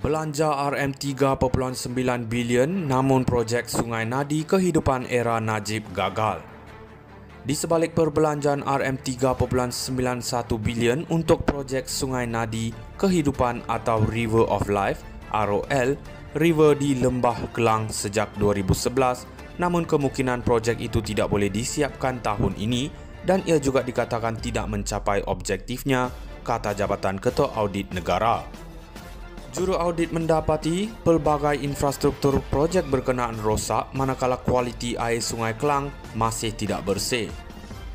Belanja RM3.9 bilion namun projek Sungai Nadi kehidupan era Najib gagal. Di sebalik perbelanjaan RM3.91 bilion untuk projek Sungai Nadi kehidupan atau River of Life (ROL) river di Lembah Kelang sejak 2011, namun kemungkinan projek itu tidak boleh disiapkan tahun ini dan ia juga dikatakan tidak mencapai objektifnya, kata Jabatan Ketua Audit Negara. Juru audit mendapati pelbagai infrastruktur projek berkenaan rosak manakala kualiti air Sungai Kelang masih tidak bersih.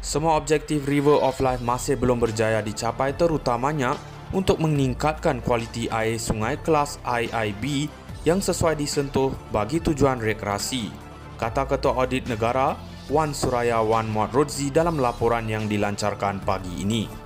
Semua objektif River of Life masih belum berjaya dicapai, terutamanya untuk meningkatkan kualiti air sungai kelas IIB yang sesuai disentuh bagi tujuan rekreasi, kata Ketua Audit Negara Wan Suraya Wan Muhammad Rodzi dalam laporan yang dilancarkan pagi ini.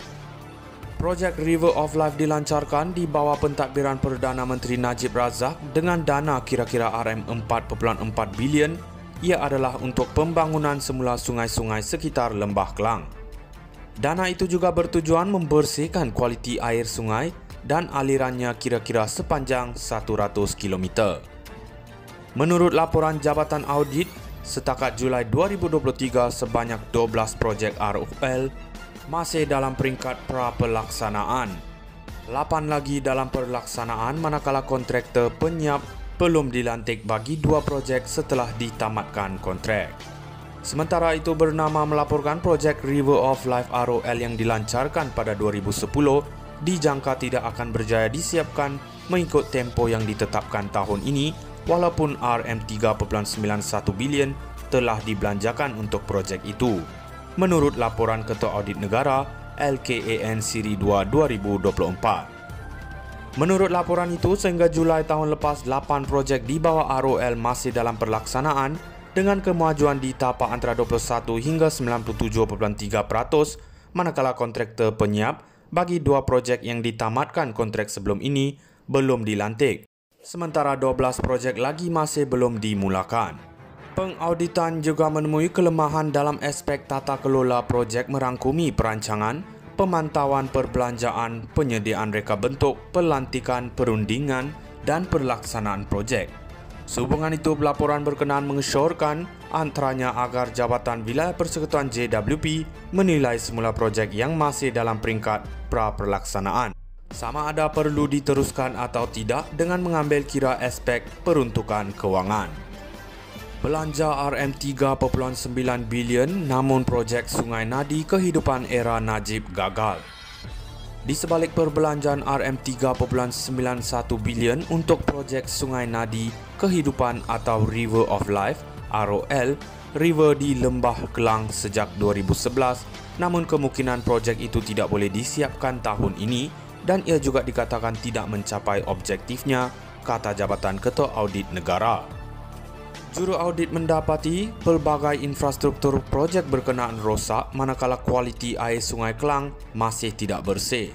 Projek River of Life dilancarkan di bawah pentadbiran Perdana Menteri Najib Razak dengan dana kira-kira RM4.4 bilion. Ia adalah untuk pembangunan semula sungai-sungai sekitar Lembah Kelang. Dana itu juga bertujuan membersihkan kualiti air sungai dan alirannya kira-kira sepanjang 100 km. Menurut laporan Jabatan Audit, setakat Julai 2023 sebanyak 12 projek ROL masih dalam peringkat pra-pelaksanaan. 8 lagi dalam pelaksanaan manakala kontraktor penyiap belum dilantik bagi 2 projek setelah ditamatkan kontrak. Sementara itu, Bernama melaporkan projek River of Life ROL yang dilancarkan pada 2010 dijangka tidak akan berjaya disiapkan mengikut tempo yang ditetapkan tahun ini, walaupun RM3.91 bilion telah dibelanjakan untuk projek itu. Menurut laporan Ketua Audit Negara LKAN Siri 2 2024. Menurut laporan itu, sehingga Julai tahun lepas 8 projek di bawah ROL masih dalam pelaksanaan dengan kemajuan di tahap antara 21 hingga 97.3%, manakala kontraktor penyiap bagi 2 projek yang ditamatkan kontrak sebelum ini belum dilantik. Sementara 12 projek lagi masih belum dimulakan. Pengauditan juga menemui kelemahan dalam aspek tata kelola projek merangkumi perancangan, pemantauan perbelanjaan, penyediaan reka bentuk, pelantikan, perundingan dan pelaksanaan projek. Sehubungan itu, pelaporan berkenaan mengesyorkan antaranya agar Jabatan Wilayah Persekutuan JWP menilai semula projek yang masih dalam peringkat pra-pelaksanaan sama ada perlu diteruskan atau tidak dengan mengambil kira aspek peruntukan kewangan. Belanja RM3.9 bilion namun projek Sungai Nadi kehidupan era Najib gagal. Di sebalik perbelanjaan RM3.91 bilion untuk projek Sungai Nadi kehidupan atau River of Life ROL river di Lembah Kelang sejak 2011, namun kemungkinan projek itu tidak boleh disiapkan tahun ini dan ia juga dikatakan tidak mencapai objektifnya, kata Jabatan Ketua Audit Negara. Juru audit mendapati pelbagai infrastruktur projek berkenaan rosak manakala kualiti air Sungai Kelang masih tidak bersih.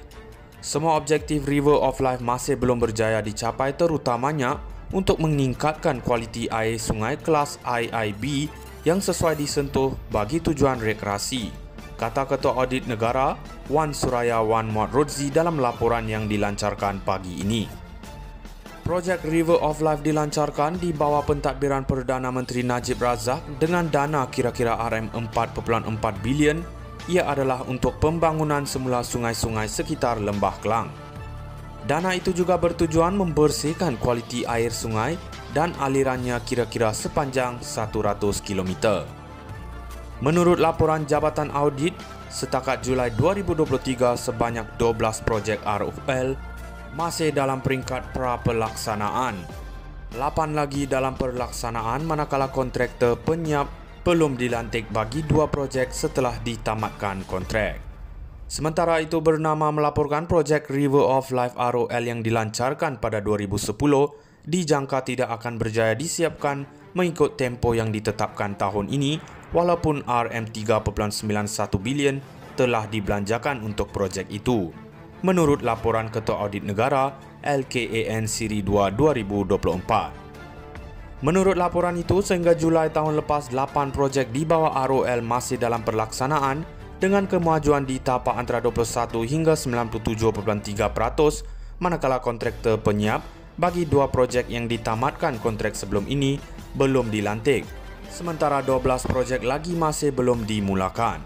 Semua objektif River of Life masih belum berjaya dicapai, terutamanya untuk meningkatkan kualiti air sungai kelas IIB yang sesuai disentuh bagi tujuan rekreasi, kata Ketua Audit Negara Wan Suraya Wan Muhammad Rodzi dalam laporan yang dilancarkan pagi ini. Projek River of Life dilancarkan di bawah pentadbiran Perdana Menteri Najib Razak dengan dana kira-kira RM4.4 bilion. Ia adalah untuk pembangunan semula sungai-sungai sekitar Lembah Kelang. Dana itu juga bertujuan membersihkan kualiti air sungai dan alirannya kira-kira sepanjang 100 km. Menurut laporan Jabatan Audit, setakat Julai 2023 sebanyak 12 projek ROL masih dalam peringkat pra-pelaksanaan. 8 lagi dalam pelaksanaan manakala kontraktor penyiap belum dilantik bagi 2 projek setelah ditamatkan kontrak. Sementara itu, Bernama melaporkan projek River of Life ROL yang dilancarkan pada 2010 dijangka tidak akan berjaya disiapkan mengikut tempo yang ditetapkan tahun ini, walaupun RM3.91 bilion telah dibelanjakan untuk projek itu. Menurut laporan Ketua Audit Negara LKAN Siri 2 2024. Menurut laporan itu, sehingga Julai tahun lepas 8 projek di bawah ROL masih dalam pelaksanaan dengan kemajuan di tahap antara 21 hingga 97.3%, manakala kontraktor penyiap bagi 2 projek yang ditamatkan kontrak sebelum ini belum dilantik, sementara 12 projek lagi masih belum dimulakan.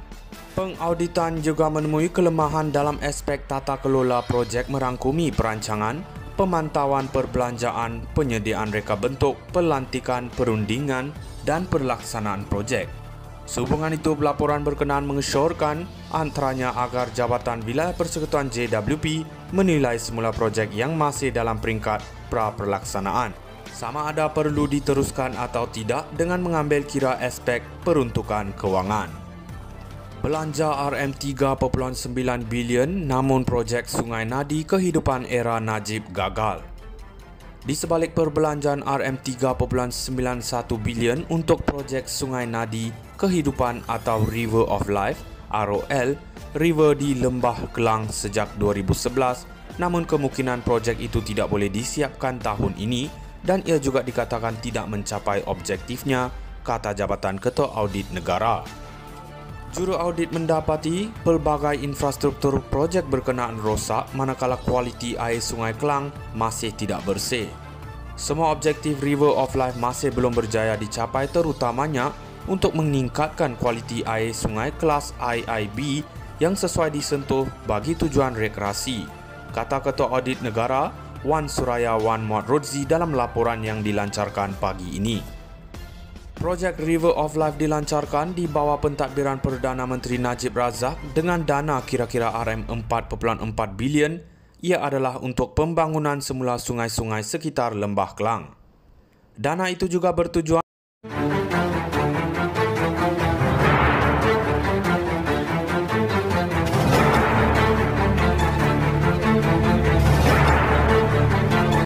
Pengauditan juga menemui kelemahan dalam aspek tata kelola projek merangkumi perancangan, pemantauan perbelanjaan, penyediaan reka bentuk, pelantikan, perundingan dan pelaksanaan projek. Sehubungan itu, pelaporan berkenaan mengesyorkan antaranya agar Jabatan Wilayah Persekutuan JWP menilai semula projek yang masih dalam peringkat pra-pelaksanaan sama ada perlu diteruskan atau tidak dengan mengambil kira aspek peruntukan kewangan. Belanja RM3.9 bilion namun projek Sungai Nadi kehidupan era Najib gagal. Di sebalik perbelanjaan RM3.91 bilion untuk projek Sungai Nadi kehidupan atau River of Life (ROL) River di Lembah Kelang sejak 2011, namun kemungkinan projek itu tidak boleh disiapkan tahun ini dan ia juga dikatakan tidak mencapai objektifnya, kata Jabatan Ketua Audit Negara. Juru audit mendapati pelbagai infrastruktur projek berkenaan rosak manakala kualiti air Sungai Kelang masih tidak bersih. Semua objektif River of Life masih belum berjaya dicapai, terutamanya untuk meningkatkan kualiti air sungai kelas IIB yang sesuai disentuh bagi tujuan rekreasi, kata Ketua Audit Negara Wan Suraya Wan Muhammad Rodzi dalam laporan yang dilancarkan pagi ini. Projek River of Life dilancarkan di bawah pentadbiran Perdana Menteri Najib Razak dengan dana kira-kira RM4.4 bilion. Ia adalah untuk pembangunan semula sungai-sungai sekitar Lembah Kelang. Dana itu juga bertujuan